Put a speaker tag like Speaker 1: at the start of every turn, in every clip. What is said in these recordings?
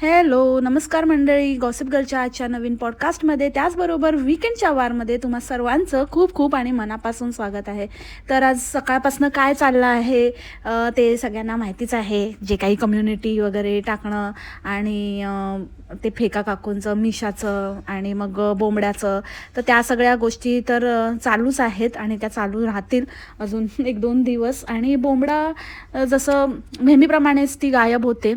Speaker 1: Hello, नमस्कार मंडळी. Gossip गर्लच्या आजच्या नवीन पॉडकास्टमध्ये त्याचबरोबर वीकेंडच्या वारमध्ये तुम्हा सर्वांचं खूप खूप आणि मनापासून स्वागत आहे. तर आज सकाळपासून काय चाललं आहे ते सगळ्यांना माहितीच आहे. जे काही कम्युनिटी वगैरे टाकणं आणि ते फेका काकूंचं, मिशाचं आणि मग बोंबड्याचं, तर त्या सगळ्या गोष्टी तर चालूच आहेत आणि त्या चालू राहतील अजून 1-2 दिवस. आणि बोंबडा जसं नेहमीप्रमाणेच ती गायब होते.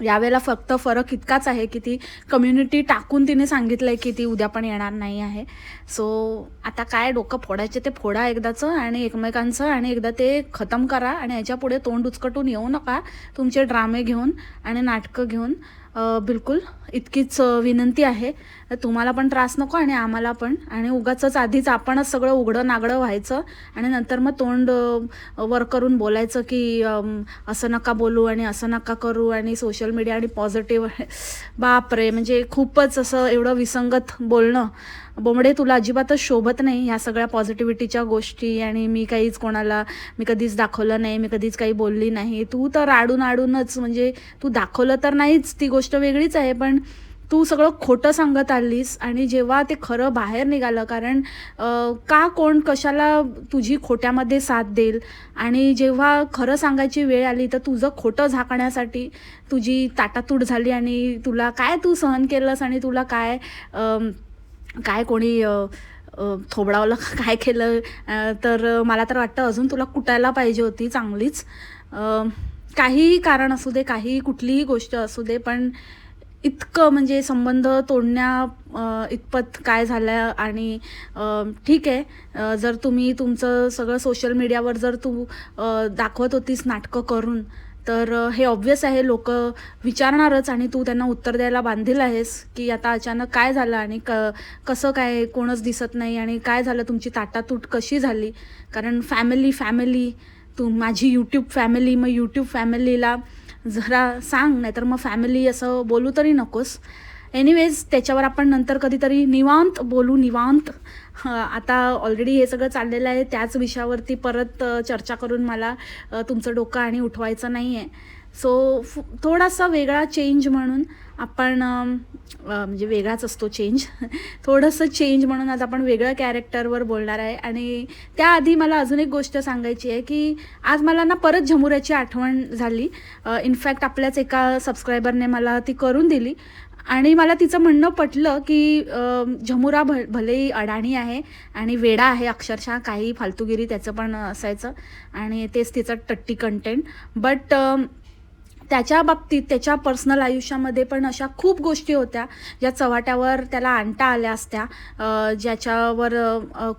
Speaker 1: यावेळेला फक्त फरक इतकाच आहे की ती कम्युनिटी टाकून तिने सांगितलं आहे की ती उद्या पण येणार नाही आहे. सो आता काय डोकं फोडायचे ते फोडा एकदाचं आणि एकमेकांचं, आणि एकदा ते खतम करा आणि याच्यापुढे तोंड उचकटून येऊ नका तुमचे ड्रामे घेऊन आणि नाटकं घेऊन. बिलकुल इतकीच विनंती आहे. तुम्हाला पण त्रास नको आणि आम्हाला पण. आणि उगाचच आधीच आपणच सगळं उघडं नागडं व्हायचं आणि नंतर मग तोंड वर करून बोलायचं की असं नका बोलू आणि असं नका करू आणि सोशल मीडिया आणि पॉझिटिव्ह. बापरे, म्हणजे खूपच असं एवढं विसंगत बोलणं. बोंबडे, तुला अजिबातच शोभत नाही ह्या सगळ्या पॉझिटिव्हिटीच्या गोष्टी. आणि मी कधीच दाखवलं नाही, मी कधीच काही बोलली नाही. तू तर आडूनच, म्हणजे तू दाखवलं तर नाहीच, ती गोष्ट वेगळीच आहे, पण तू सगळं खोटं सांगत आलीस. आणि जेव्हा ते खरं बाहेर निघालं, कारण का कोण कशाला तुझी खोट्यामध्ये साथ देईल, आणि जेव्हा खरं सांगायची वेळ आली तर तुझं खोटं झाकण्यासाठी तुझी ताटातूट झाली. आणि तुला काय, तू सहन केलंस आणि तुला काय काय कोणी थोबडावलं काय केलं. तर मला तर वाटतं अजून तुला कुटायला पाहिजे होती चांगलीच. काहीही कारण असू दे, काही कुठलीही गोष्ट असू दे, पण इतकं म्हणजे संबंध तोडण्या इतपत काय झालं. आणि ठीक आहे, जर तुम्ही तुमचं सगळं सोशल मीडियावर जर तू दाखवत होतीस नाटकं करून, तर हे ऑब्व्हियस आहे, लोक विचारणारच आणि तू त्यांना उत्तर द्यायला बांधील आहेस की आता अचानक काय झालं आणि कसं काय, कोणच दिसत नाही आणि काय झालं, तुमची ताटातूट कशी झाली. कारण फॅमिली, तू माझी यूट्यूब फॅमिली, मग यूट्यूब फॅमिलीला जरा सांग, नाहीतर मग फॅमिली असं बोलू तरी नकोस. एनिवेज, त्याच्यावर आपण नंतर कधीतरी निवांत बोलू, निवांत. आता ऑलरेडी हे सगळं चाललेलं आहे, त्याच विषयावरती परत चर्चा करून मला तुमचं डोकं आणि उठवायचं नाही आहे. सो थोडासा वेगळा चेंज म्हणून आपण म्हणजे वेगळाच असतो चेंज थोडंसं चेंज म्हणून आज आपण वेगळं कॅरेक्टरवर बोलणार आहे. आणि त्याआधी मला अजून एक गोष्ट सांगायची आहे की आज मला ना परत झमुऱ्याची आठवण झाली. इनफॅक्ट आपल्याच एका सबस्क्रायबरने मला ती करून दिली आणि मला तिचं म्हणणं पटलं की झमुरा भलेही अडाणी आहे आणि वेडा आहे अक्षरशः, काही फालतूगिरी त्याचं पण असायचं आणि तेच तिचं टट्टी कंटेंट. बट त्याच्या बाबतीत त्याच्या पर्सनल आयुष्यामध्ये पण अशा खूप गोष्टी होत्या ज्या चव्हाट्यावर त्याला आणता आल्या असत्या, ज्याच्यावर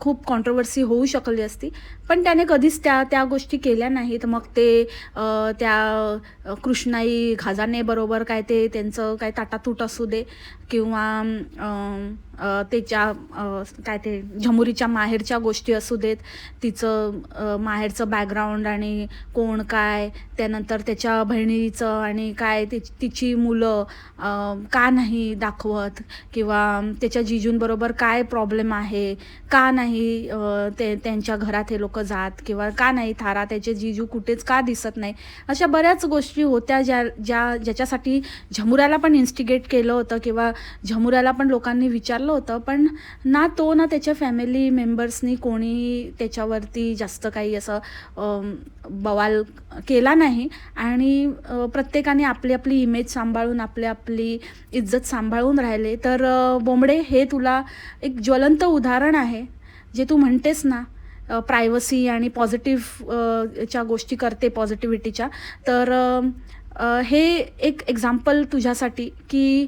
Speaker 1: खूप कॉन्ट्रोवर्सी होऊ शकली असती, पण त्याने कधीच त्या गोष्टी केल्या नाहीत. मग ते त्या कृष्णाई घाजानेबरोबर काय ते त्यांचं काय ताटातूट असू दे, किंवा त्याच्या काय ते झमुरीच्या माहेरच्या गोष्टी असू देत, तिचं माहेरचं बॅकग्राऊंड आणि कोण काय, त्यानंतर त्याच्या बहिणीचं आणि काय तिची मुलं का नाही दाखवत, किंवा त्याच्या जिजूंबरोबर काय प्रॉब्लेम आहे, का नाही त्यांच्या घरात हे लोक जात, किंवा का नाही थारा त्याचे जिजू कुठेच का दिसत नाही. अशा बऱ्याच गोष्टी होत्या ज्याच्यासाठी झमुऱ्याला पण इन्स्टिगेट केलं होतं, किंवा झमुऱ्याला पण लोकांनी विचारलं होतं, पण ना तो ना त्याच्या फॅमिली मेंबर्सनी कोणी त्याच्यावरती जास्त काही असं बवाल केला नाही. आणि प्रत्येकाने आपली आपली इमेज सांभाळून आपली इज्जत सांभाळून राहिले. तर बोंबडे, हे तुला एक ज्वलंत उदाहरण आहे. जे तू म्हणतेस ना प्रायव्हसी आणि पॉझिटिव्ह च्या गोष्टी करते, पॉझिटिव्हिटीच्या, तर हे एक एक्झाम्पल तुझ्यासाठी की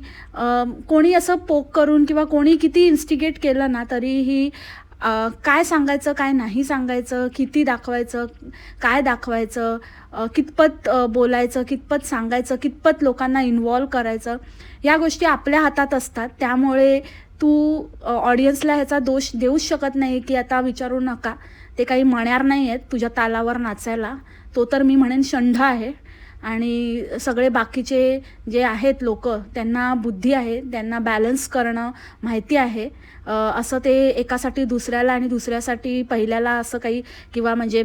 Speaker 1: कोणी असं पोक करून किंवा कोणी किती इन्स्टिगेट केलं ना तरीही काय सांगायचं, काय नाही सांगायचं, किती दाखवायचं, काय दाखवायचं, कितपत बोलायचं, कितपत सांगायचं, कितपत लोकांना इन्व्हॉल्व करायचं, या गोष्टी आपल्या हातात असतात. त्यामुळे तू ऑडियन्सला ह्याचा दोष देऊच शकत नाही की आता विचारू नका, ते काही म्हणणार नाही आहेत तुझ्या तालावर नाचायला. तो तर मी म्हणेन षंढ आहे. आणि सगळे बाकीचे जे आहेत लोक, त्यांना बुद्धी आहे, त्यांना बॅलन्स करणं माहिती आहे. असं ते एकासाठी दुसऱ्याला आणि दुसऱ्यासाठी पहिल्याला असं काही, किंवा म्हणजे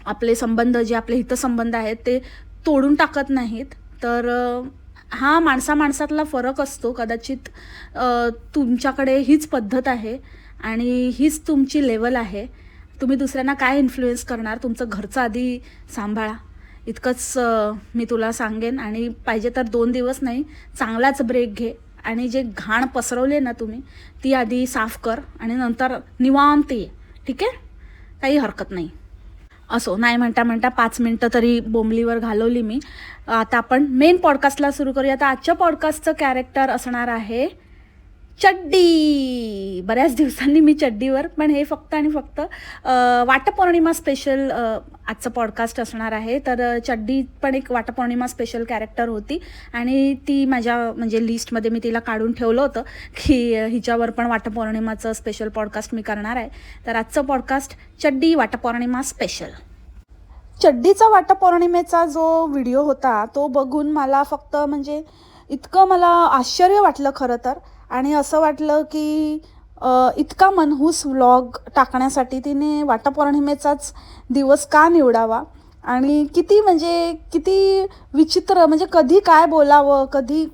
Speaker 1: आपले संबंध जे आपले हितसंबंध आहेत ते तोडून टाकत नाहीत. तर हा माणसातला फरक असतो. कदाचित तुमच्याकडे हीच पद्धत आहे आणि हीच तुमची लेवल आहे. तुम्ही दुसऱ्यांना काय इन्फ्लुएन्स करणार, तुमचं घरचं आधी सांभाळा. इतकंच मी तुला सांगेन. आणि पाहिजे तर 2 दिवस नाही, चांगलाच ब्रेक घे आणि जे घाण पसरवले ना तुम्ही, ती आधी साफ कर आणि नंतर निवांत ये. ठीक आहे, काही हरकत नाही. असो, नाही म्हणता 5 मिनटं तरी बोंबलीवर घालवली मी. आता आपण मेन पॉडकास्टला सुरू करूया. आता आजच्या पॉडकास्टचं कॅरेक्टर असणार आहे चड्डी. बऱ्याच दिवसांनी मी चड्डीवर, पण हे फक्त आणि फक्त वाटपौर्णिमा स्पेशल आजचं पॉडकास्ट असणार आहे. तर चड्डी पण एक वाटपौर्णिमा स्पेशल कॅरेक्टर होती आणि ती माझ्या म्हणजे लिस्टमध्ये मी तिला काढून ठेवलं होतं की हिच्यावर पण वाटपौर्णिमाचं स्पेशल पॉडकास्ट मी करणार आहे. तर आजचं पॉडकास्ट चड्डी वाटपौर्णिमा स्पेशल. चड्डीचा वाटपौर्णिमेचा जो व्हिडिओ होता तो बघून मला फक्त म्हणजे इतकं मला आश्चर्य वाटलं खरं तर. आणि असं वाटलं की इतका मनहूस व्लॉग टाकण्यासाठी तिने वाटपौर्णिमेचाच दिवस का निवडावा. आणि किती विचित्र, म्हणजे कधी काय बोलावं, कधी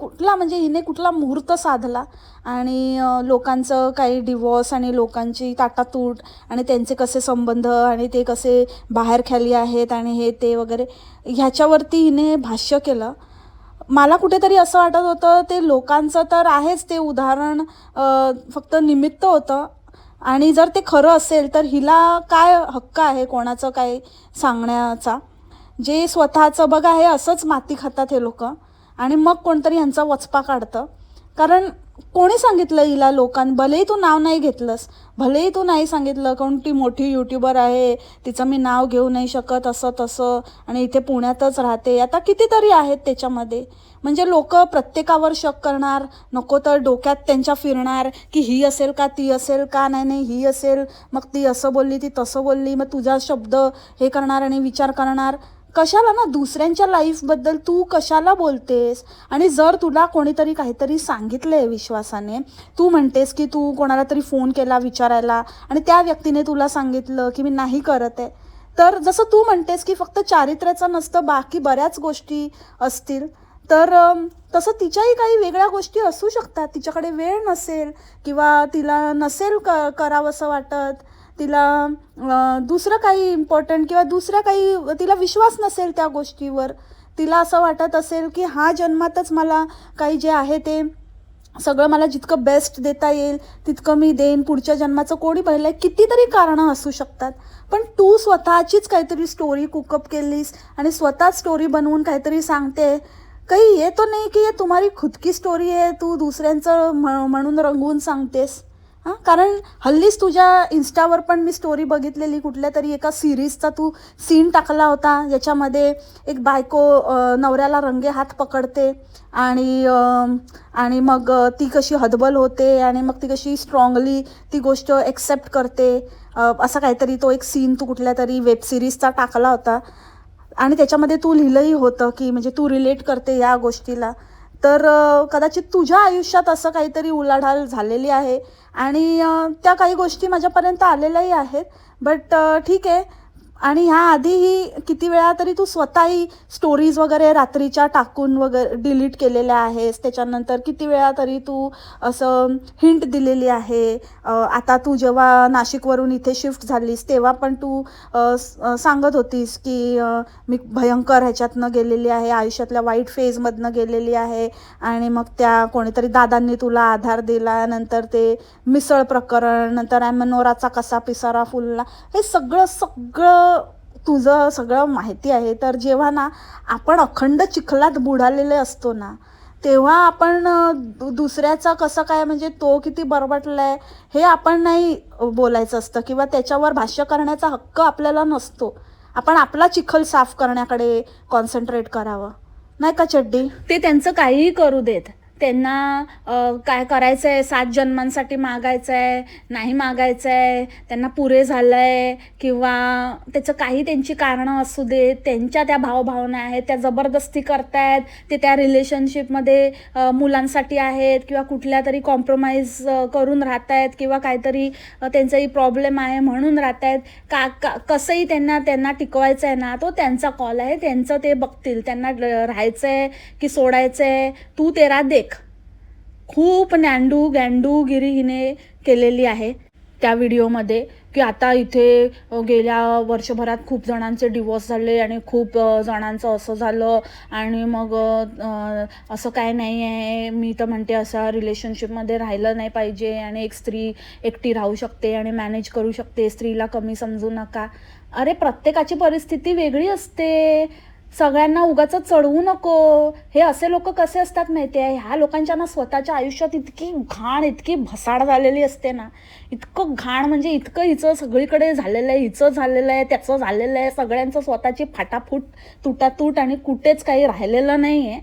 Speaker 1: हिने कुठला मुहूर्त साधला आणि लोकांचं काही डिवॉर्स आणि लोकांची ताटातूट आणि त्यांचे कसे संबंध आणि ते कसे बाहेर खाली आहेत आणि हे ते वगैरे ह्याच्यावरती हिने भाष्य केलं. मला कुठेतरी असं वाटत होतं ते लोकांचं तर आहेच, ते उदाहरण फक्त निमित्त होतं आणि जर ते खरं असेल तर हिला काय हक्क आहे कोणाचं काय सांगण्याचा. जे स्वतःचं बघा, हे असंच माती खातात हे लोक आणि मग कोणतरी यांचा वचपा काढतं. कारण कोणी सांगितलं हिला, भलेही तू नाव नाही घेतलंस, भलेही तू नाही सांगितलं कोणती मोठी यूट्यूबर आहे तिचं मी नाव घेऊ नाही शकत असं तसं आणि इथे पुण्यातच राहते, आता कितीतरी आहेत त्याच्यामध्ये. म्हणजे लोक प्रत्येकावर शक करणार, नको तर डोक्यात त्यांच्या फिरणार की ही असेल का, ती असेल का, नाही ही असेल, मग ती असं बोलली, ती तसं बोलली, मग तुझा शब्द हे करणार आणि विचार करणार. कशाला ना, दुसऱ्यांच्या लाईफबद्दल तू कशाला बोलतेस. आणि जर तुला कोणीतरी काहीतरी सांगितलं आहे विश्वासाने, तू म्हणतेस की तू कोणाला तरी फोन केला विचारायला आणि त्या व्यक्तीने तुला सांगितलं की मी नाही करत आहे, तर जसं तू म्हणतेस की फक्त चारित्र्याचं नसतं, बाकी बऱ्याच गोष्टी असतील, तर तसं तिच्याही काही वेगळ्या गोष्टी असू शकतात. तिच्याकडे वेळ नसेल किंवा तिला नसेल करावंसं वाटत, तिला दुसरं काही इम्पॉर्टंट किंवा दुसऱ्या काही तिला विश्वास नसेल त्या गोष्टीवर. तिला असं वाटत असेल की हा जन्मातच मला काही जे आहे ते सगळं मला जितकं बेस्ट देता येईल तितकं मी देईन, पुढच्या जन्माचं कोणी पाहिलं. कितीतरी कारणं असू शकतात, पण तू स्वतःचीच काहीतरी स्टोरी कुकअप केलीस आणि स्वतःच स्टोरी बनवून काहीतरी सांगते. काही ये तो नाही की ये तुम्हारी खुद की स्टोरी आहे, तू दुसऱ्यांचं म्हणून रंगवून सांगतेस. हां, कारण हल्लीच तुझ्या इन्स्टावर पण मी स्टोरी बघितलेली, कुठल्या तरी एका सिरीजचा तू सीन टाकला होता ज्याच्यामध्ये एक बायको नवऱ्याला रंगे हात पकडते आणि मग ती कशी हतबल होते आणि मग ती कशी स्ट्रॉंगली ती गोष्ट एक्सेप्ट करते. असा काहीतरी तो एक सीन तू कुठल्या तरी वेब सिरीजचा टाकला होता आणि त्याच्यामध्ये तू लिहिलंही होतं की म्हणजे तू रिलेट करते या गोष्टीला. तर कदाचित तुझ्या आयुष्यात असं काहीतरी उलाढाल झालेली आहे आणि त्या काही गोष्टी माझ्यापर्यंत आलेल्याही आहेत. बट ठीक आहे. आणि ह्या आधीही किती वेळा तरी तू स्वतःही स्टोरीज वगैरे रात्रीच्या टाकून वगैरे डिलीट केलेल्या आहेस. त्याच्यानंतर किती वेळा तरी तू असं हिंट दिलेली आहे. आता तू जेव्हा नाशिकवरून इथे शिफ्ट झालीस तेव्हा पण तू सांगत होतीस की मी भयंकर ह्याच्यातनं गेलेली आहे, आयुष्यातल्या वाईट फेजमधनं गेलेली आहे आणि मग त्या कोणीतरी दादांनी तुला आधार दिला, नंतर ते मिसळ प्रकरण, नंतर ॲमनोराचा कसा पिसारा फुलला, हे सगळं तुझं सगळं माहिती आहे. तर जेव्हा ना आपण अखंड चिखलात बुडालेले असतो ना, तेव्हा आपण दुसऱ्याचा कसं काय म्हणजे तो किती बरबटलाय हे आपण नाही बोलायचं असतं किंवा त्याच्यावर भाष्य करण्याचा हक्क आपल्याला नसतो. आपण आपला चिखल साफ करण्याकडे कॉन्सन्ट्रेट करावं, नाही का चड्डी. ते त्यांचं काहीही करू देत, त्यांना काय करायचं आहे, 7 जन्मांसाठी मागायचं आहे, नाही मागायचं आहे, त्यांना पुरे झालं आहे किंवा त्याचं काही त्यांची कारणं असू दे, त्यांच्या त्या भावभावना आहेत त्या जबरदस्ती करतायत, ते त्या रिलेशनशिपमध्ये मुलांसाठी आहेत किंवा कुठल्या तरी कॉम्प्रोमाइज करून राहत आहेत किंवा काहीतरी त्यांचाही प्रॉब्लेम आहे म्हणून राहत आहेत. कसंही त्यांना टिकवायचं आहे ना, तो त्यांचा कॉल आहे, त्यांचं ते बघतील. त्यांना राहायचं आहे की सोडायचं आहे, तू तेरा देख. खूप गँडूगिरी हिने केलेली आहे त्या व्हिडिओमध्ये, की आता इथे गेल्या वर्षभरात खूप जणांचे डिवोर्स झाले आणि खूप जणांचं असं झालं आणि मग असं काय नाही आहे. मी तर म्हणते असा रिलेशनशिपमध्ये राहिलं नाही पाहिजे आणि एक स्त्री एकटी राहू शकते आणि मॅनेज करू शकते, स्त्रीला कमी समजू नका. अरे प्रत्येकाची परिस्थिती वेगळी असते, सगळ्यांना उगाच चढवू नको. हे असे लोक कसे असतात माहिती आहे, ह्या लोकांच्या ना स्वतःच्या आयुष्यात इतकी घाण, इतकी भसाड झालेली असते ना, इतकं घाण म्हणजे इतकं हिचं सगळीकडे झालेलं आहे, हिचं झालेलं आहे, त्याचं झालेलं आहे, सगळ्यांचं स्वतःची फाटाफूट तुटातूट आणि कुठेच काही राहिलेलं नाही आहे.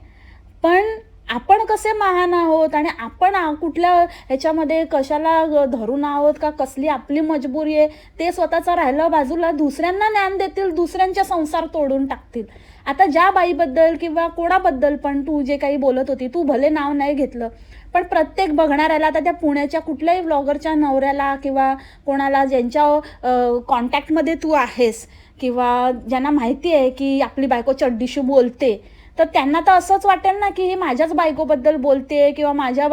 Speaker 1: पण आपण कसे महान आहोत आणि आपण कुठल्या ह्याच्यामध्ये कशाला धरून आहोत का, कसली आपली मजबुरी आहे ते स्वतःचं राहिलं बाजूला, दुसऱ्यांना ज्ञान देतील, दुसऱ्यांच्या संसार तोडून टाकतील. आता ज्या बाईबद्दल किंवा कोणाबद्दल पण तू जे काही बोलत होती, तू भले नाव नाही घेतलं, पण प्रत्येक बघणाऱ्याला, आता त्या पुण्याच्या कुठल्याही व्लॉगरच्या नवऱ्याला किंवा कोणाला ज्यांच्या कॉन्टॅक्टमध्ये तू आहेस किंवा ज्यांना माहिती आहे की आपली बायको चड्डीशी बोलते, तर त्यांना तर असंच वाटेल ना की ही माझ्याच बायकोबद्दल बोलते किंवा माझ्या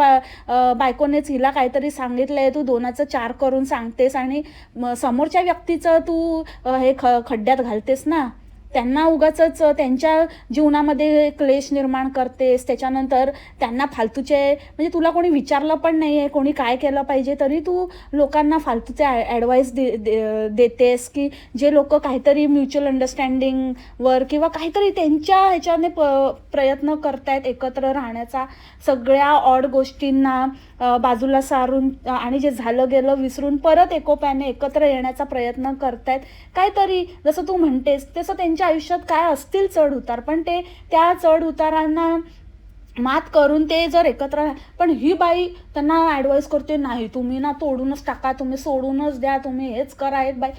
Speaker 1: बायकोनेच हिला काहीतरी सांगितलं आहे, तू 2चं 4 करून सांगतेस आणि समोरच्या व्यक्तीचं तू हे खड्ड्यात घालतेस ना. त्यांना उगाचच त्यांच्या जीवनामध्ये क्लेश निर्माण करतेस. त्याच्यानंतर त्यांना फालतूचे, म्हणजे तुला कोणी विचारलं पण नाही आहे कोणी काय केलं पाहिजे, तरी तू लोकांना फालतूचे ॲडवाईस देतेस, की जे लोक काहीतरी म्युच्युअल अंडरस्टँडिंगवर किंवा काहीतरी त्यांच्या ह्याच्याने प्रयत्न करतायत एकत्र राहण्याचा, सगळ्या ऑड गोष्टींना बाजूला सारून आणि जे झालं गेलं विसरून परत एकोप्याने एकत्र येण्याचा प्रयत्न करतायत. काहीतरी जसं तू म्हणतेस तसं त्यांच्या आयुष्यात काय असतील चढ उतार, पण ते त्या चढ उतारांना मात करून ते जर एकत्र, पण ही बाई त्यांना ॲडवाईस करते, नाही तुम्ही ना तोडूनच टाका, तुम्ही सोडूनच द्या, तुम्ही हेच करा. एक बाई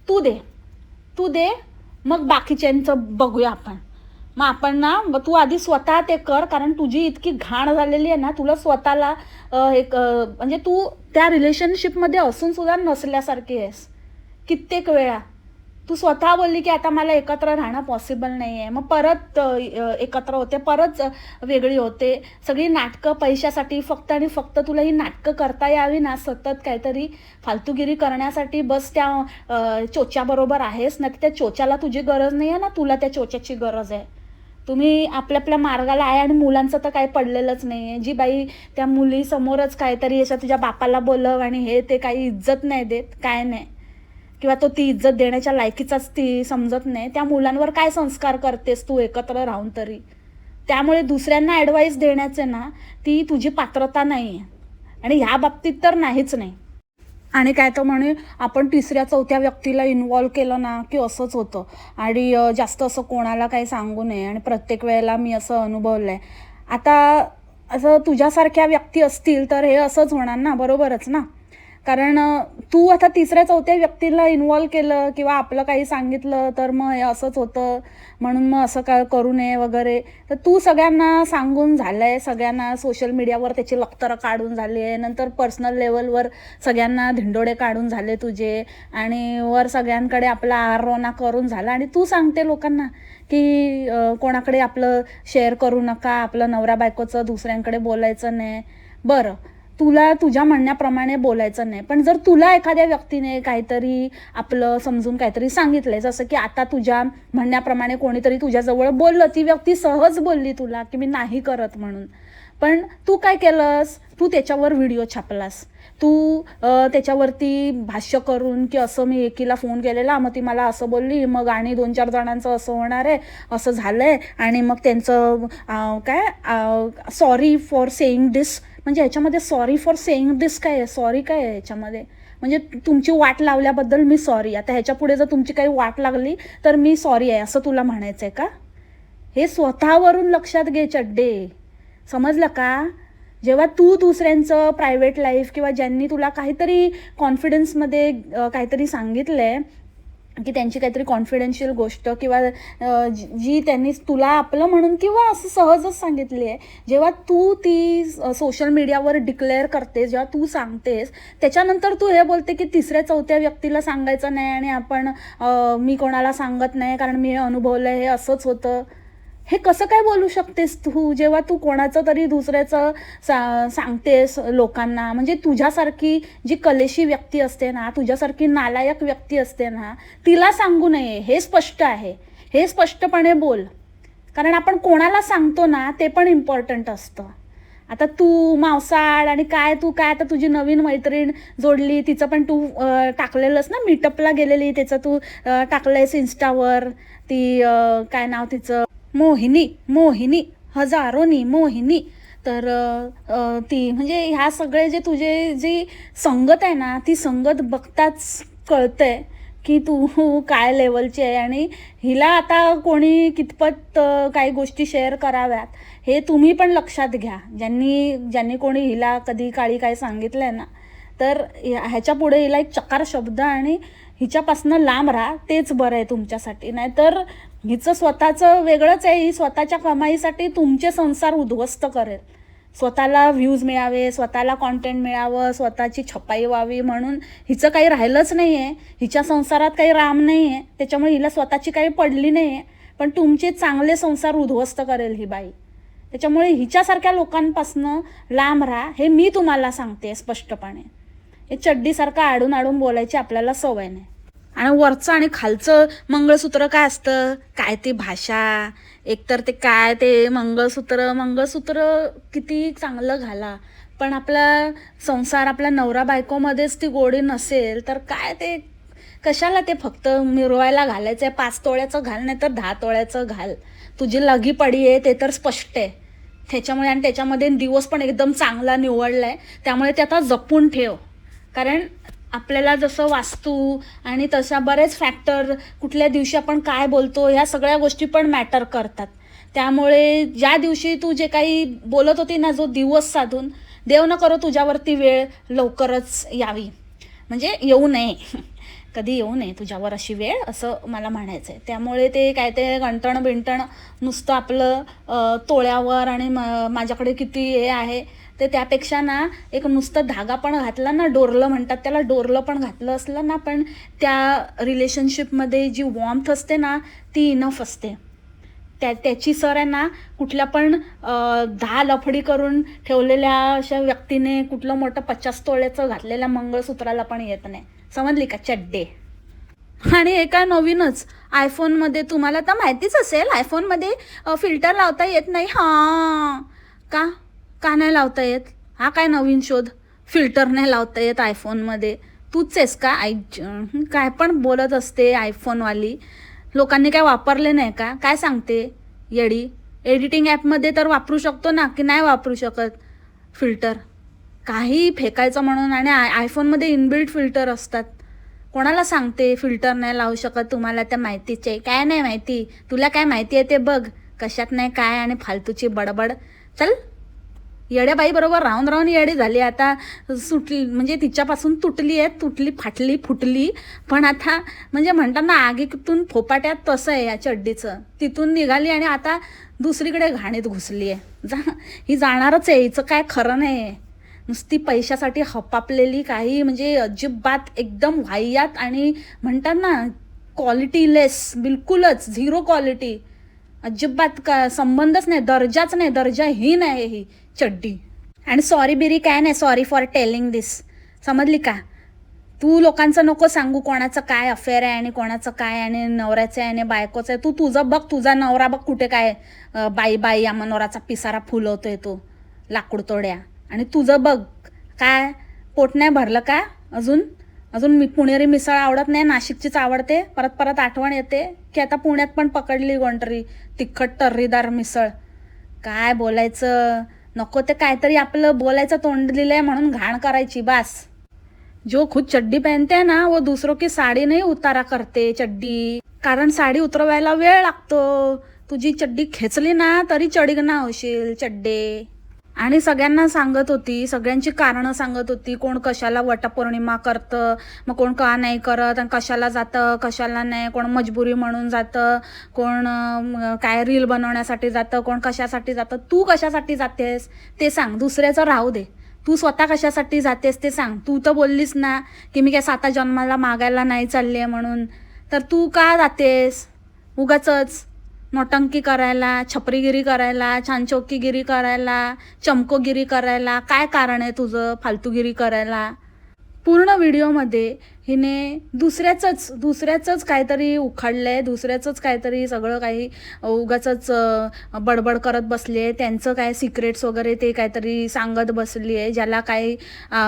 Speaker 1: तू दे मग बाकीच्यांचं बघूया आपण. मग आपण ना, तू आधी स्वतः ते कर, कारण तुझी इतकी घाण झालेली आहे ना, तुला स्वतःला एक म्हणजे तू त्या रिलेशनशिपमध्ये असून सुद्धा नसल्यासारखी आहेस. कित्येक वेळा तू स्वतः बोलली की आता मला एकत्र राहणं पॉसिबल नाही आहे, मग परत एकत्र होते, परत वेगळी होते. सगळी नाटकं पैशासाठी फक्त आणि फक्त तुला ही नाटकं करता यावी ना, सतत काहीतरी फालतूगिरी करण्यासाठी बस त्या चोच्याबरोबर आहेस ना. त्या चोच्याला तुझी गरज नाही आहे ना, तुला त्या चोच्याची गरज आहे. तुम्ही आपल्या मार्गाला आहे आणि मुलांचं तर काही पडलेलंच नाही आहे. जी बाई त्या मुलीसमोरच काहीतरी अशा तुझ्या बापाला बोलव आणि हे ते काही इज्जत नाही देत, काय नाही, किंवा तो ती इज्जत देण्याच्या लायकीचाच ती समजत नाही, त्या मुलांवर काय संस्कार करतेस तू एकत्र राहून तरी. त्यामुळे दुसऱ्यांना ॲडवाईस देण्याचे ना, ती तुझी पात्रता नाही आहे आणि ह्या बाबतीत तर नाहीच नाही. आणि काय तर म्हणे आपण 3ऱ्या-4थ्या व्यक्तीला इन्व्हॉल्व केलं ना की असंच होतं. आणि जास्त असं कोणाला काही सांगू नये, आणि प्रत्येक वेळेला मी असं अनुभवलं आहे. आता असं तुझ्यासारख्या व्यक्ती असतील तर हे असंच होणार ना, बरोबरच ना. कारण तू आता 3ऱ्या-4थ्या व्यक्तीला इन्व्हॉल्व केलं किंवा आपलं काही सांगितलं तर मग हे असंच होतं, म्हणून मग असं काय करू नये वगैरे. तर तू सगळ्यांना सांगून झालं आहे, सगळ्यांना सोशल मीडियावर त्याची लक्तरं काढून झाली आहे, नंतर पर्सनल लेवलवर सगळ्यांना धिंडोडे काढून झाले तुझे, आणि वर सगळ्यांकडे आपला आरोना करून झाला, आणि तू सांगते लोकांना की कोणाकडे आपलं शेअर करू नका, आपलं नवरा बायकोचं दुसऱ्यांकडे बोलायचं नाही. बरं, तुला तुझ्या म्हणण्याप्रमाणे बोलायचं नाही, पण जर तुला एखाद्या व्यक्तीने काहीतरी आपलं समजून काहीतरी सांगितलंय, जसं की आता तुझ्या म्हणण्याप्रमाणे कोणीतरी तुझ्याजवळ बोललं, ती व्यक्ती सहज बोलली तुला की मी नाही करत म्हणून, पण तू काय केलंस, तू त्याच्यावर व्हिडिओ छापलास, तू त्याच्यावरती भाष्य करून की असं मी एकीला फोन केलेला, मग ती मला असं बोलली, मग आणि 2-4 जणांचं असं होणार आहे, असं झालं आहे, आणि मग त्यांचं सॉरी फॉर सेईंग दिस. म्हणजे ह्याच्यामध्ये सॉरी फॉर सेईंग दिस काय आहे, सॉरी काय आहे ह्याच्यामध्ये, म्हणजे तुमची वाट लावल्याबद्दल मी सॉरी, आता ह्याच्या पुढे जर तुमची काही वाट लागली तर मी सॉरी आहे असं तुला म्हणायचं आहे का? हे स्वतःवरून लक्षात घे चड्डे, समजलं का? जेव्हा तू दुसऱ्यांचं प्रायव्हेट लाईफ किंवा ज्यांनी तुला काहीतरी कॉन्फिडन्समध्ये काहीतरी सांगितलं आहे की त्यांची काहीतरी कॉन्फिडेन्शियल गोष्ट किंवा जी त्यांनी तुला आपलं म्हणून किंवा असं सहजच सांगितली आहे, जेव्हा तू ती सोशल मीडियावर डिक्लेअर करतेस, जेव्हा तू सांगतेस, त्याच्यानंतर तू हे बोलते की तिसऱ्या चौथ्या व्यक्तीला सांगायचं नाही आणि आपण मी कोणाला सांगत नाही कारण मी हे अनुभवलं आहे, हे असंच होतं. हे कसं काय बोलू शकतेस तू जेव्हा तू कोणाचं तरी दुसऱ्याचं सांगतेस लोकांना? म्हणजे तुझ्यासारखी जी कलेशी व्यक्ती असते ना, तुझ्यासारखी नालायक व्यक्ती असते ना, तिला सांगू नये हे स्पष्ट आहे. हे स्पष्टपणे बोल, कारण आपण कोणाला सांगतो ना ते पण इम्पॉर्टंट असतं. आता तू मावसाळ आणि काय तू काय आता तुझी नवीन मैत्रीण जोडली, तिचं पण तू टाकलेलंस ना, मीटअपला गेलेली, त्याचं तू टाकलंयस इंस्टावर. ती काय नाव तिचं, मोहिनी हजारोनी मोहिनी. तर ती म्हणजे ह्या सगळे जे तुझे जी संगत आहे ना, ती संगत बघताच कळतंय की तू काय लेवलची आहे आणि हिला आता कोणी कितपत काही गोष्टी शेअर कराव्यात हे तुम्ही पण लक्षात घ्या. ज्यांनी कोणी हिला कधी काळी काय सांगितलं आहे ना, तर ह्याच्या पुढे हिला एक चकार शब्द आणि हिच्यापासनं लांब राहा, तेच बरं आहे तुमच्यासाठी. नाहीतर हिचं स्वतःचं वेगळंच आहे, ही स्वतःच्या कमाईसाठी तुमचे संसार उद्ध्वस्त करेल. स्वतःला व्ह्यूज मिळावे, स्वतःला कॉन्टेंट मिळावं, स्वतःची छपाई व्हावी म्हणून हिचं काही राहिलंच नाही आहे. हिच्या संसारात काही राम नाही आहे, त्याच्यामुळे हिला स्वतःची काही पडली नाही आहे. पण तुमचे चांगले संसार उद्ध्वस्त करेल ही बाई. त्याच्यामुळे हिच्यासारख्या लोकांपासनं लांब राहा, हे मी तुम्हाला सांगते स्पष्टपणे. हे चड्डीसारखं आडून आडून बोलायची आपल्याला सवय नाही. आणि वरचं आणि खालचं मंगळसूत्र काय असतं, काय ती भाषा. एकतर ते काय ते मंगळसूत्र किती चांगलं घाला, पण आपला संसार आपल्या नवरा बायकोमध्येच ती गोडी नसेल तर काय ते कशाला ते फक्त मिरवायला घालायचं आहे. 5 तोळ्याचं घाल नाही तर 10 तोळ्याचं घाल. तुझी लगी पडी आहे ते तर स्पष्ट आहे त्याच्यामुळे. आणि त्याच्यामध्ये दिवस पण एकदम चांगला निवडला आहे, त्यामुळे ते आता जपून ठेव. कारण आपल्याला जसं वास्तू आणि तशा बरेच फॅक्टर, कुठल्या दिवशी आपण काय बोलतो, ह्या सगळ्या गोष्टी पण मॅटर करतात. त्यामुळे ज्या दिवशी तू जे काही बोलत होती ना, जो दिवस साधून, देव न करो तुझ्यावरती वेळ लवकरच यावी, म्हणजे येऊ नये, कधी येऊ नये तुझ्यावर अशी वेळ, असं मला म्हणायचं आहे. त्यामुळे ते काय ते गंटण बिंटण नुसतं आपलं तोळ्यावर आणि माझ्याकडे किती हे आहे ते, त्यापेक्षा ना एक नुसतं धागा पण घातला ना, डोरलं म्हणतात त्याला, डोरलं पण घातलं असलं ना, पण त्या रिलेशनशिपमध्ये जी वॉर्मथ असते ना ती इनफ असते. त्याची सर आहे ना, कुठल्या पण 10 लफडी करून ठेवलेल्या अशा व्यक्तीने कुठलं मोठं 50 तोळ्याचं घातलेल्या मंगळसूत्राला पण येत नाही. समजली का चड्डे? आणि हे काय नवीनच आयफोनमध्ये, तुम्हाला तर माहितीच असेल आयफोनमध्ये फिल्टर लावता येत नाही. हां, का नाही लावता येत? हा काय नवीन शोध? फिल्टर नाही लावता येत आयफोनमध्ये? तूच आहेस का काय पण बोलत असते आयफोनवाली? लोकांनी काय वापरले नाही का? काय सांगते येडी? एडिटिंग ॲपमध्ये तर वापरू शकतो ना, की नाही वापरू शकत फिल्टर? काही फेकायचं म्हणून. आणि आयफोनमध्ये इनबिल्ट फिल्टर असतात. कोणाला सांगते फिल्टर नाही लावू शकत? तुम्हाला त्या माहितीचे काय नाही माहिती? तुला काय माहिती आहे ते बघ, कशात नाही काय, आणि फालतूची बडबड. चल, येड्या बाई बरोबर राहून राहून येडी झाली आता. सुटली म्हणजे तिच्यापासून तुटली आहे, फाटली फुटली. पण आता म्हणजे म्हणतात ना, आगीतून फोपाट्यात, तसं आहे या चड्डीचं. तिथून निघाली आणि आता दुसरीकडे घाणीत घुसली आहे. ही जाणारच आहे, हिचं काय खरं नाही आहे. नुसती पैशासाठी हपापलेली, काही म्हणजे अजिबात एकदम वाह्यात आणि म्हणतात ना क्वालिटीलेस, बिलकुलच झिरो क्वालिटी, अजिबात का संबंधच नाही, दर्जाच नाही, दर्जाहीन आहे ही चड्डी. आणि सॉरी बिरी काय नाही, सॉरी फॉर टेलिंग दिस, समजली का? तू लोकांचं नको सांगू कोणाचं काय अफेअर आहे आणि कोणाचं काय, आणि नवऱ्याचं आहे आणि बायकोचं आहे. तू तुझं बघ, तुझा नवरा बघ कुठे काय बाई या मनोराचा पिसारा फुलवतोय तो लाकूड तोड्या. आणि तुझं बघ, काय पोट नाही भरलं का अजून मी पुणेरी मिसळ आवडत नाही, नाशिकचीच आवडते. परत आठवण येते की आता पुण्यात पण पकडली कोणतरी तिखट तर्रीदार मिसळ. काय बोलायचं नको, ते काहीतरी आपलं बोलायचं तोंड दिलंय म्हणून घाण करायची बास. जो खुद चड्डी पहनते है ना, वो दूसरों की साडी नहीं उतारा करते चड्डी, कारण साडी उतरवायला वेळ लागतो. तुझी चड्डी खेचली ना तरी चढीगना होशील चड्डे. आणि सगळ्यांना सांगत होती, सगळ्यांची कारणं सांगत होती. कोण कशाला वटपौर्णिमा करतं, मग कोण का नाही करत आणि कशाला जातं, कशाला नाही. कोण मजबुरी म्हणून जातं, कोण काय रील बनवण्यासाठी जातं, कोण कशासाठी जातं. तू कशासाठी जातेस ते सांग, दुसऱ्याचं राहू दे. तू स्वतः कशासाठी जातेस ते सांग. तू तर बोललीस ना की मी काय 7 जन्माला मागायला नाही चालली आहे म्हणून. तर तू का जातेस उगाचच नोटंकी करायला, छपरीगिरी करायला, छानचौकीगिरी करायला, चमकोगिरी करायला? काय कारण आहे तुझं फालतूगिरी करायला? पूर्ण व्हिडिओमध्ये हिने दुसऱ्याचंच काहीतरी उखाडलंय, दुसऱ्याचंच काहीतरी सगळं काही उगाचच बडबड करत बसली आहे. त्यांचं काय सिक्रेट्स वगैरे ते काहीतरी सांगत बसली आहे, ज्याला काही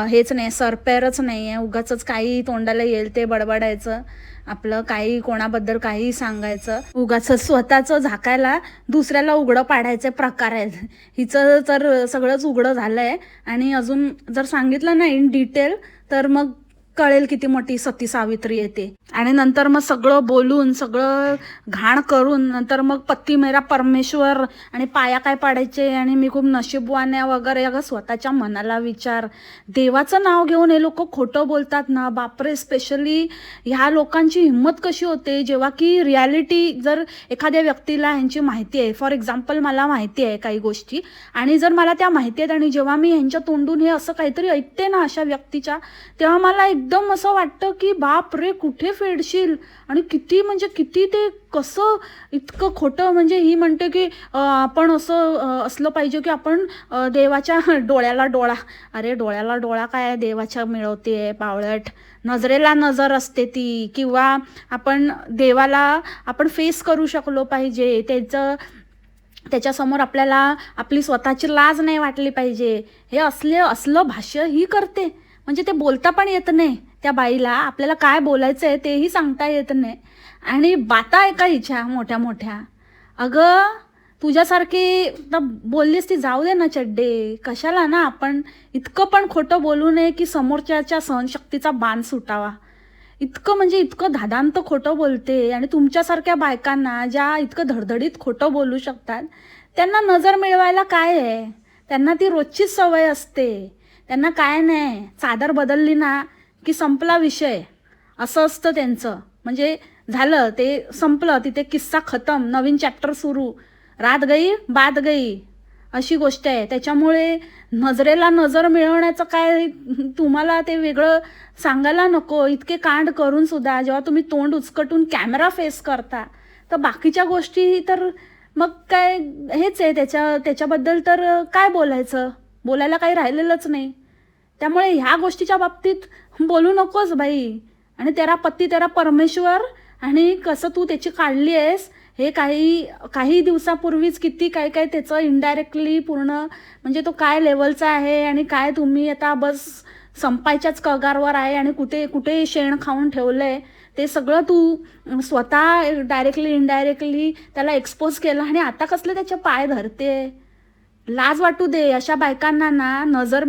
Speaker 1: हेच नाही, सरपेरच नाही आहे. उगाचच काही तोंडाला येईल ते बडबडायचं, आपलं काही कोणाबद्दल काही सांगायचं, उगाचच स्वतःचं झाकायला दुसऱ्याला उघडं पाडायचे प्रकार आहेत. हिचं तर सगळंच उघडं झालं आहे. आणि अजून जर सांगितलं ना इन डिटेल तर मग कळेल किती मोठी सती सावित्री येते. आणि नंतर मग सगळं बोलून सगळं घाण करून नंतर मग पती मेरा परमेश्वर आणि पाया काय पाडायचे आणि मी खूप नशीबवान आहे वगैरे. अगं स्वतःच्या मनाला विचार. देवाचं नाव घेऊन हे लोक खोटं बोलतात ना, बापरे. स्पेशली ह्या लोकांची हिंमत कशी होते, जेव्हा की रियालिटी जर एखाद्या व्यक्तीला ह्यांची माहिती आहे, फॉर एक्झाम्पल मला माहिती आहे काही गोष्टी, आणि जर मला त्या माहिती आहेत आणि जेव्हा मी ह्यांच्या तोंडून हे असं काहीतरी ऐकते ना अशा व्यक्तीच्या, तेव्हा मला एकदम असं वाटतं की बाप रे कुठे फेडशील. आणि किती म्हणजे किती ते कसं इतकं खोटं. म्हणजे ही म्हणते की आपण असलं पाहिजे की आपण देवाच्या डोळ्याला डोळा. अरे डोळ्याला डोळा काय देवाच्या मिळवते पावळट. नजरेला नजर असते ती. किंवा आपण देवाला आपण फेस करू शकलो पाहिजे, त्याच्यासमोर आपल्याला आपली स्वतःची लाज नाही वाटली पाहिजे. हे असलं भाष्य ही करते. म्हणजे ते बोलता पण येत नाही त्या बाईला, आपल्याला काय बोलायचं आहे तेही सांगता येत नाही. आणि बाता आहे का हिच्या मोठ्या मोठ्या. अगं तुझ्यासारखी बोललीस ती जाऊ दे ना चड्डे, कशाला ना आपण इतकं पण खोटं बोलू नये की समोरच्याच्या सहनशक्तीचा बाण सुटावा. इतकं म्हणजे इतकं धादांत खोटं बोलते. आणि तुमच्यासारख्या बायकांना ज्या इतकं धडधडीत खोटं बोलू शकतात, त्यांना नजर मिळवायला काय आहे. त्यांना ती रोजचीच सवय असते. त्यांना काय नाही, चादर बदलली ना की संपला विषय, असं असतं त्यांचं. म्हणजे झालं ते संपलं, तिथे किस्सा खतम, नवीन चॅप्टर सुरू. रात गई बात गई अशी गोष्ट आहे. त्याच्यामुळे नजरेला नजर मिळवण्याचं काय तुम्हाला ते वेगळं सांगायला नको. इतके कांड करून सुद्धा जेव्हा तुम्ही तोंड उचकटून कॅमेरा फेस करता तर बाकीच्या गोष्टी तर मग काय हेच आहे. त्याच्याबद्दल तर काय बोलायचं, बोलायला काही राहिलेलंच नाही. त्यामुळे ह्या गोष्टीच्या बाबतीत बोलू नकोस बाई. आणि तेरा पती तेरा परमेश्वर, आणि कसं तू त्याची काढली आहेस हे काही दिवसापूर्वीच किती काय त्याचं इनडायरेक्टली पूर्ण, म्हणजे तो काय लेवलचा आहे आणि काय तुम्ही आता बस संपायच्याच कगारवर आहे आणि कुठे शेण खाऊन ठेवलंय ते सगळं तू स्वतः डायरेक्टली इनडायरेक्टली त्याला एक्सपोज केलं. आणि आता कसले त्याचे पाय धरते. लाज वाटू दे अशा बायकांना ना. नजर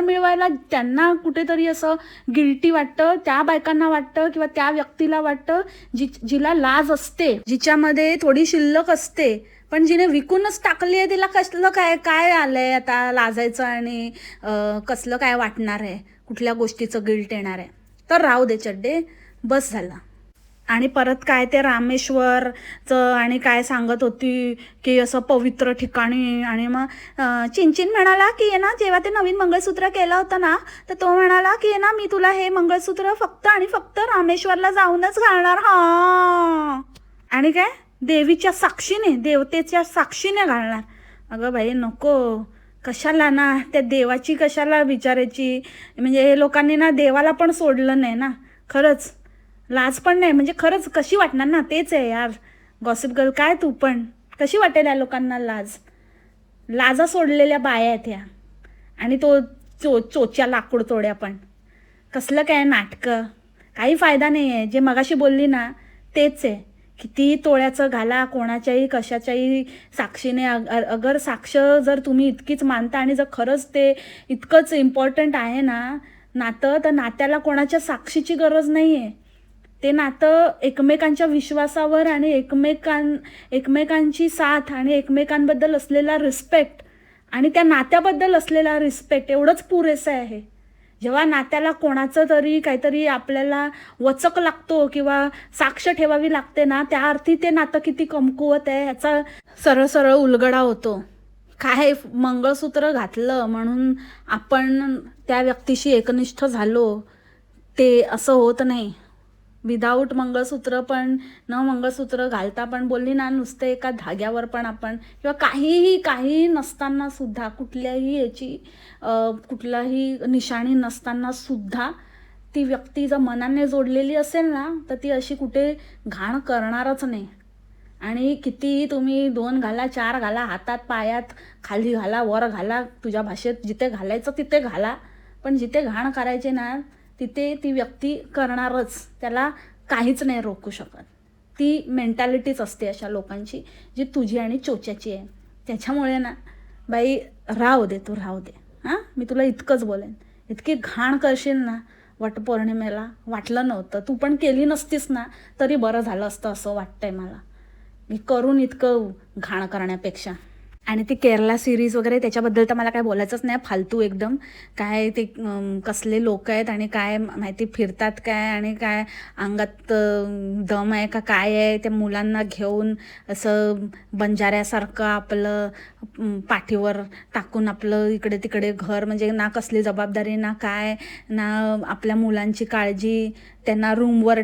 Speaker 1: मिळवायला त्यांना कुठेतरी असं गिल्टी वाटतं, त्या बायकांना वाटतं किंवा त्या व्यक्तीला वाटतं जिला लाज असते, जिच्यामध्ये थोडी शिल्लक असते. पण जिने विकूनच टाकली आहे तिला कसलं काय आलंय आता लाजायचं आणि कसलं काय वाटणार आहे, कुठल्या गोष्टीचं गिल्ट येणार आहे. तर राहू दे चड्डे, बस झाला. आणि परत काय ते रामेश्वरचं आणि काय सांगत होती की असं पवित्र ठिकाणी. आणि मग चिंचिन म्हणाला की ना जेव्हा ते नवीन मंगळसूत्र केलं होतं ना तर तो म्हणाला की ना मी तुला हे मंगळसूत्र फक्त आणि फक्त रामेश्वरला जाऊनच घालणार. हा आणि काय देवीच्या साक्षीने, देवतेच्या साक्षीने घालणार. अगं बाई नको, कशाला ना त्या देवाची कशाला विचारायची. म्हणजे हे लोकांनी ना देवाला पण सोडलं नाही ना. खरंच लाज पण नाही. म्हणजे खरंच कशी वाटणार ना. तेच आहे यार गॉसिप गर्ल, काय तू पण कशी वाटेल या लोकांना लाजा सोडलेल्या बाया आहेत ह्या. आणि तो चोच्या लाकूड तोड्या पण कसलं काय नाटकं, काही फायदा नाही आहे. जे मगाशी बोलली ना तेच आहे. किती तोळ्याचं घाला कोणाच्याही कशाच्याही साक्षीने. अगर साक्ष जर तुम्ही इतकीच मानता आणि जर खरंच ते इतकंच इम्पॉर्टंट आहे ना नातं, तर नात्याला कोणाच्या साक्षीची गरज नाही आहे. ते नातं एकमेकांच्या विश्वासावर आणि एकमेकांची साथ आणि एकमेकांबद्दल असलेला रिस्पेक्ट आणि त्या नात्याबद्दल असलेला रिस्पेक्ट एवढंच पुरेसं आहे. जेव्हा नात्याला कोणाचं तरी काहीतरी आपल्याला वचक लागतो किंवा साक्ष ठेवावी लागते ना, त्या अर्थी ते नातं किती कमकुवत आहे ह्याचा सरळ सरळ उलगडा होतो. काय मंगळसूत्र घातलं म्हणून आपण त्या व्यक्तीशी एकनिष्ठ झालो, ते असं होत नाही. विदाऊट मंगळसूत्र पण, न मंगळसूत्र घालता पण बोलली ना, नुसते एका धाग्यावर पण आपण किंवा काही नसताना सुद्धा, कुठल्याही याची कुठलाही निशाणी नसताना सुद्धा ती व्यक्ती जर मनाने जोडलेली असेल ना, तर ती अशी कुठे घाण करणारच नाही. आणि कितीही तुम्ही 2 घाला, 4 घाला, हातात पायात, खाली घाला, वर घाला, तुझ्या भाषेत जिथे घालायचं तिथे घाला, पण जिथे घाण करायचे ना तिथे ती व्यक्ती करणारच. त्याला काहीच नाही रोखू शकत. ती मेंटॅलिटीच असते अशा लोकांची, जी तुझी आणि चोच्याची आहे. त्याच्यामुळे ना बाई, राहू दे, तू राहू दे. हां, मी तुला इतकंच बोलेन, इतकी घाण करशील ना वटपौर्णिमेला, वाटलं नव्हतं. तू पण केली नसतीस ना तरी बरं झालं असतं असं वाटतंय मला, मी करून इतकं घाण करण्यापेक्षा. आणि ती केरला सिरीज वगैरे त्याच्याबद्दल तर मला काय बोलायचंच नाही, फालतू एकदम. काय ते कसले लोक आहेत आणि काय माहिती फिरतात काय, आणि काय अंगात दम आहे का काय आहे, त्या मुलांना घेऊन असं बंजाऱ्यासारखं आपलं पाठीवर टाकून आपलं इकडे तिकडे घर, म्हणजे ना कसली जबाबदारी ना काय ना, आपल्या मुलांची काळजी, त्यांना रूमवर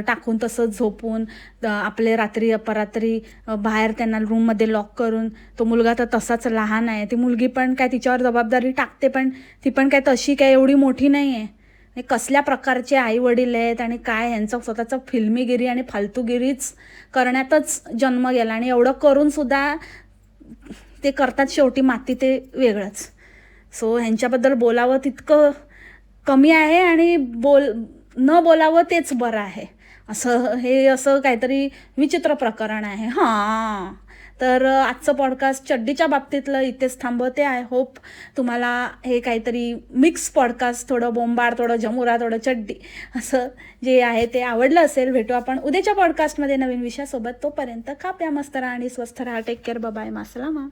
Speaker 1: टाकून तसंच झोपून, आपले रात्री अपरात्री बाहेर त्यांना रूममध्ये लॉक करून. तो मुलगा तर तसाच लहान आहे, ती मुलगी पण काय तिच्यावर जबाबदारी टाकते, पण ती पण काय तशी काय एवढी मोठी नाही आहे. कसल्या प्रकारचे आई वडील आहेत आणि काय, ह्यांचं स्वतःचं फिल्मीगिरी आणि फालतूगिरीच करण्यातच जन्म गेला. आणि एवढं करून सुद्धा ते करतात शेवटी माती, ते वेगळंच. सो ह्यांच्याबद्दल बोलावं तितकं कमी आहे, आणि न बोलावं तेच बरं आहे. हे असं काहीतरी विचित्र प्रकरण आहे. हां, तर आजचं पॉडकास्ट चड्डीच्या बाबतीतलं इथेच थांबवते. आय होप तुम्हाला हे काहीतरी मिक्स पॉडकास्ट, थोडं बोंबाड, थोडं जमुरा, थोडं चड्डी, असं जे आहे ते आवडलं असेल. भेटू आपण उद्याच्या पॉडकास्टमध्ये नवीन विषयासोबत. तोपर्यंत खा प्या मस्त राहा आणि स्वस्थ राहा. Take care. बाय. मासलामा.